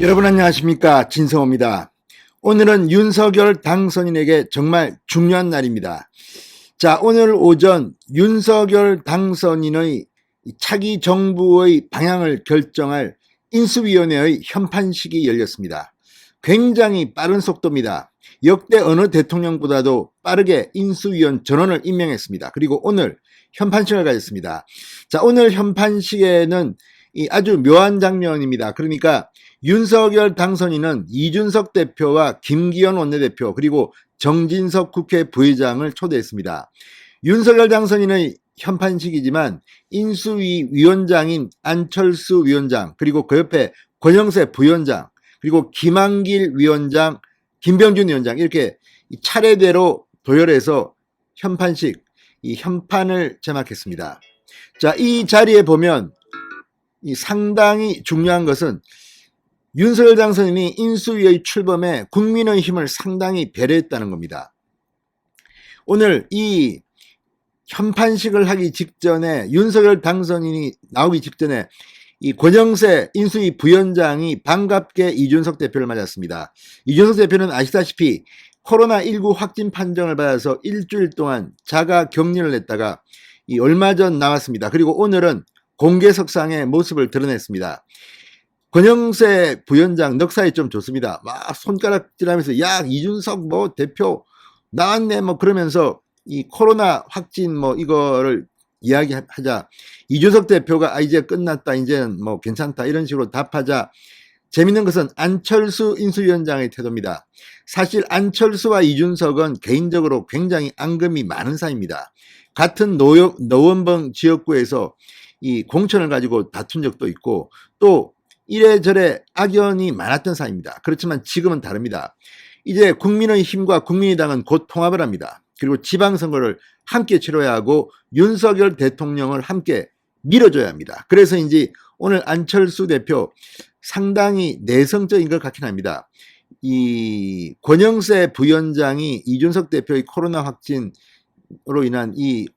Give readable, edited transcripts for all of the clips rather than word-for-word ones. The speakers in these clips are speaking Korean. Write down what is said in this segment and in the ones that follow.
여러분 안녕하십니까, 진성호입니다. 오늘은 윤석열 당선인에게 정말 중요한 날입니다. 자, 오늘 오전 윤석열 당선인의 차기 정부의 방향을 결정할 인수위원회의 현판식이 열렸습니다. 굉장히 빠른 속도입니다. 역대 어느 대통령보다도 빠르게 인수위원 전원을 임명했습니다. 그리고 오늘 현판식을 가졌습니다. 자, 오늘 현판식에는 아주 묘한 장면입니다. 그러니까 윤석열 당선인은 이준석 대표와 김기현 원내대표 그리고 정진석 국회 부의장을 초대했습니다. 윤석열 당선인의 현판식이지만 인수위 위원장인 안철수 위원장 그리고 그 옆에 권영세 부위원장 그리고 김한길 위원장 김병준 위원장 이렇게 차례대로 도열해서 현판식 이 현판을 제막했습니다. 자, 이 자리에 보면 상당히 중요한 것은 윤석열 당선인이 인수위의 출범에 국민의힘을 상당히 배려했다는 겁니다. 오늘 이 현판식을 하기 직전에 윤석열 당선인이 나오기 직전에 이 권영세 인수위 부위원장이 반갑게 이준석 대표를 맞았습니다. 이준석 대표는 아시다시피 코로나19 확진 판정을 받아서 일주일 동안 자가 격리를 했다가 얼마 전 나왔습니다. 그리고 오늘은 공개석상의 모습을 드러냈습니다. 권영세 부위원장 넉살이 좀 좋습니다. 막 손가락질하면서 야 이준석 뭐 대표 나왔네 뭐 그러면서 이 코로나 확진 뭐 이거를 이야기하자 이준석 대표가 이제 끝났다 이제는 뭐 괜찮다 이런 식으로 답하자 재밌는 것은 안철수 인수위원장의 태도입니다. 사실 안철수와 이준석은 개인적으로 굉장히 앙금이 많은 사이입니다. 같은 노원봉 지역구에서 이 공천을 가지고 다툰 적도 있고 또 이래저래 악연이 많았던 사이입니다. 그렇지만 지금은 다릅니다. 이제 국민의힘과 국민의당은 곧 통합을 합니다. 그리고 지방선거를 함께 치러야 하고 윤석열 대통령을 함께 밀어줘야 합니다. 그래서 이제 오늘 안철수 대표 상당히 내성적인 걸 같긴 합니다. 이 권영세 부위원장이 이준석 대표의 코로나 확진으로 인한 이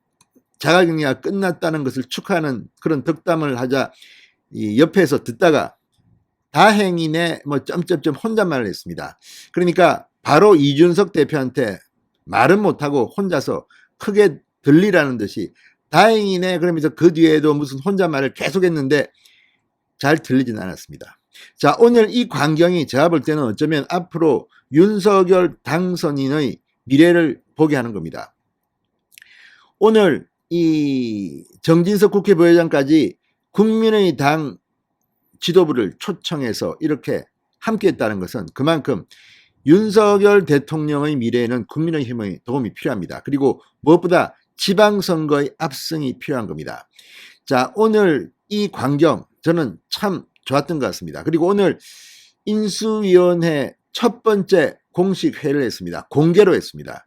자가격리가 끝났다는 것을 축하하는 그런 덕담을 하자 이 옆에서 듣다가 다행이네 뭐 점점점 혼잣말을 했습니다. 그러니까 바로 이준석 대표한테 말은 못하고 혼자서 크게 들리라는 듯이 다행이네 그러면서 그 뒤에도 무슨 혼잣말을 계속했는데 잘 들리진 않았습니다. 자, 오늘 이 광경이 제가 볼 때는 어쩌면 앞으로 윤석열 당선인의 미래를 보게 하는 겁니다. 오늘 이 정진석 국회 부회장까지 국민의당 지도부를 초청해서 이렇게 함께 했다는 것은 그만큼 윤석열 대통령의 미래에는 국민의힘의 도움이 필요합니다. 그리고 무엇보다 지방선거의 압승이 필요한 겁니다. 자, 오늘 이 광경 저는 참 좋았던 것 같습니다. 그리고 오늘 인수위원회 첫 번째 공식 회의를 했습니다. 공개로 했습니다.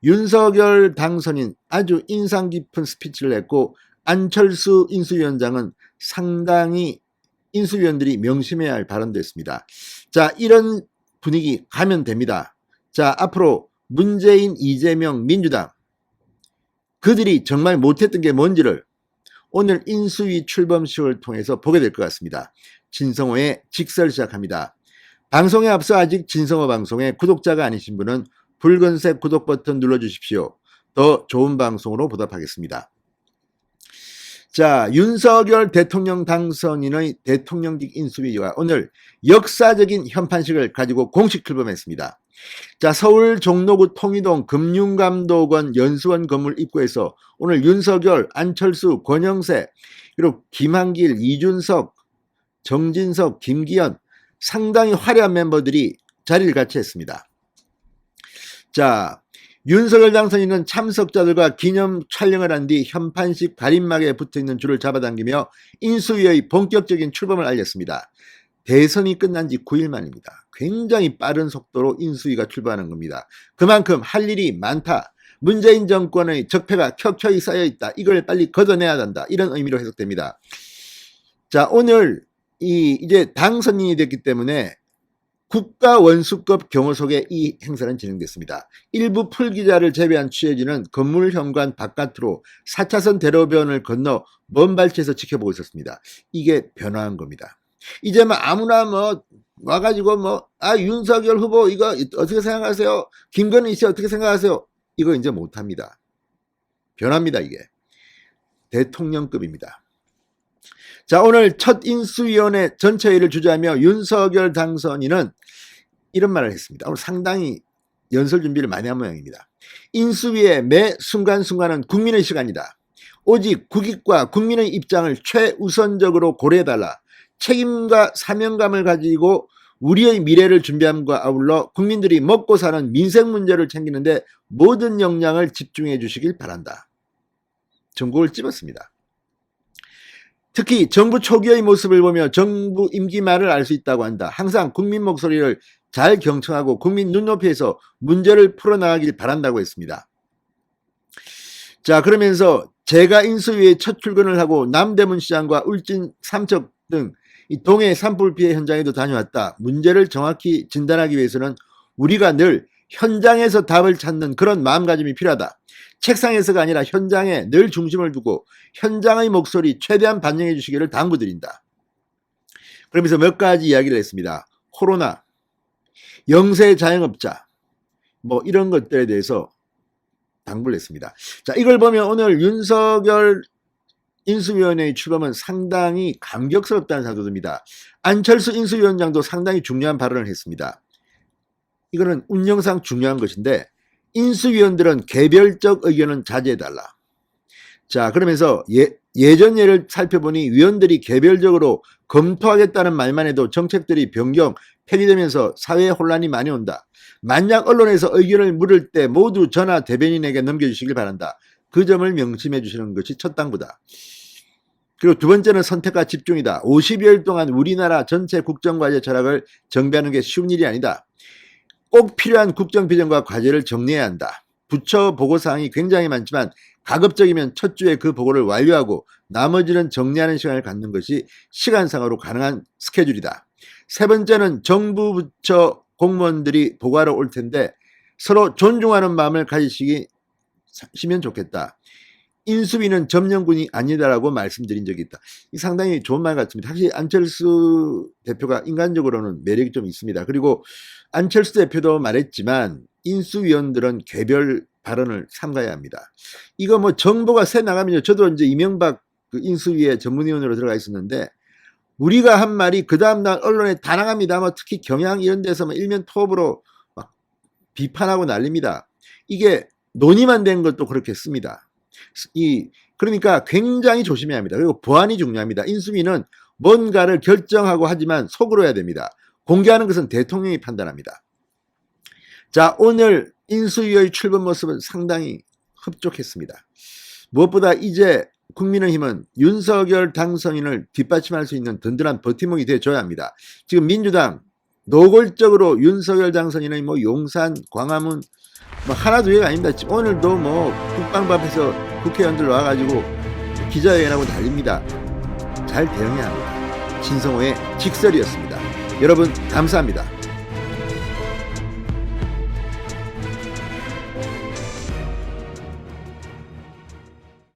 윤석열 당선인 아주 인상 깊은 스피치를 했고 안철수 인수위원장은 상당히 인수위원들이 명심해야 할 발언도 했습니다. 자, 이런 분위기 가면 됩니다. 자, 앞으로 문재인, 이재명, 민주당 그들이 정말 못했던 게 뭔지를 오늘 인수위 출범식을 통해서 보게 될 것 같습니다. 진성호의 직설 시작합니다. 방송에 앞서 아직 진성호 방송의 구독자가 아니신 분은 붉은색 구독 버튼 눌러주십시오. 더 좋은 방송으로 보답하겠습니다. 자, 윤석열 대통령 당선인의 대통령직 인수위가 오늘 역사적인 현판식을 가지고 공식 출범했습니다. 자, 서울 종로구 통이동 금융감독원 연수원 건물 입구에서 오늘 윤석열, 안철수, 권영세, 그리고 김한길, 이준석, 정진석, 김기현 상당히 화려한 멤버들이 자리를 같이 했습니다. 자, 윤석열 당선인은 참석자들과 기념 촬영을 한 뒤 현판식 가림막에 붙어있는 줄을 잡아당기며 인수위의 본격적인 출범을 알렸습니다. 대선이 끝난 지 9일 만입니다. 굉장히 빠른 속도로 인수위가 출범하는 겁니다. 그만큼 할 일이 많다. 문재인 정권의 적폐가 켜켜이 쌓여있다. 이걸 빨리 걷어내야 한다. 이런 의미로 해석됩니다. 자, 오늘 이제 당선인이 됐기 때문에 국가원수급 경호 속에 이 행사는 진행됐습니다. 일부 풀기자를 제외한 취재진은 건물 현관 바깥으로 4차선 대로변을 건너 먼 발치에서 지켜보고 있었습니다. 이게 변화한 겁니다. 이제 뭐 아무나 뭐 와가지고 윤석열 후보 이거 어떻게 생각하세요? 김건희 씨 어떻게 생각하세요? 이거 이제 못합니다. 변합니다, 이게. 대통령급입니다. 자, 오늘 첫 인수위원회 전체 회의를 주재하며 윤석열 당선인은 이런 말을 했습니다. 오늘 상당히 연설 준비를 많이 한 모양입니다. 인수위의 매 순간순간은 국민의 시간이다. 오직 국익과 국민의 입장을 최우선적으로 고려해달라. 책임과 사명감을 가지고 우리의 미래를 준비함과 아울러 국민들이 먹고 사는 민생 문제를 챙기는데 모든 역량을 집중해 주시길 바란다. 전국을 찝었습니다. 특히 정부 초기의 모습을 보며 정부 임기 말을 알 수 있다고 한다. 항상 국민 목소리를 잘 경청하고 국민 눈높이에서 문제를 풀어나가길 바란다고 했습니다. 자, 그러면서 제가 인수위에 첫 출근을 하고 남대문 시장과 울진 삼척 등 이 동해 산불 피해 현장에도 다녀왔다. 문제를 정확히 진단하기 위해서는 우리가 늘 현장에서 답을 찾는 그런 마음가짐이 필요하다. 책상에서가 아니라 현장에 늘 중심을 두고 현장의 목소리 최대한 반영해 주시기를 당부드린다. 그러면서 몇 가지 이야기를 했습니다. 코로나, 영세 자영업자 이런 것들에 대해서 당부를 했습니다. 자, 이걸 보면 오늘 윤석열 인수위원회의 출범은 상당히 감격스럽다는 생각이 듭니다. 안철수 인수위원장도 상당히 중요한 발언을 했습니다. 이거는 운영상 중요한 것인데 인수위원들은 개별적 의견은 자제해달라. 자, 그러면서 예전 예를 살펴보니 위원들이 개별적으로 검토하겠다는 말만 해도 정책들이 변경, 폐기되면서 사회에 혼란이 많이 온다. 만약 언론에서 의견을 물을 때 모두 전화 대변인에게 넘겨주시길 바란다. 그 점을 명심해 주시는 것이 첫 당부다. 그리고 두 번째는 선택과 집중이다. 50여일 동안 우리나라 전체 국정과제 철학을 정비하는 게 쉬운 일이 아니다. 꼭 필요한 국정비전과 과제를 정리해야 한다. 부처 보고사항이 굉장히 많지만 가급적이면 첫 주에 그 보고를 완료하고 나머지는 정리하는 시간을 갖는 것이 시간상으로 가능한 스케줄이다. 세 번째는 정부 부처 공무원들이 보고하러 올 텐데 서로 존중하는 마음을 가지시면 좋겠다. 인수위는 점령군이 아니다라고 말씀드린 적이 있다. 상당히 좋은 말 같습니다. 확실히 안철수 대표가 인간적으로는 매력이 좀 있습니다. 그리고 안철수 대표도 말했지만 인수위원들은 개별 발언을 삼가야 합니다. 이거 정보가 새 나가면요. 저도 이제 이명박 그 인수위의 전문위원으로 들어가 있었는데 우리가 한 말이 그 다음날 언론에 다 나갑니다. 특히 경향 이런 데서 일면 토업으로 막 비판하고 난립니다. 이게 논의만 된 것도 그렇게 씁니다. 그러니까 굉장히 조심해야 합니다. 그리고 보안이 중요합니다. 인수위는 뭔가를 결정하고 하지만 속으로 해야 됩니다. 공개하는 것은 대통령이 판단합니다. 자, 오늘 인수위의 출범 모습은 상당히 흡족했습니다. 무엇보다 이제 국민의힘은 윤석열 당선인을 뒷받침할 수 있는 든든한 버팀목이 되어줘야 합니다. 지금 민주당 노골적으로 윤석열 당선인의 용산, 광화문 하나 두 개가 아닙니다. 오늘도 국방부 앞에서 국회의원들 와가지고 기자회견하고 난립니다. 잘 대응해야 합니다. 신성호의 직설이었습니다. 여러분 감사합니다.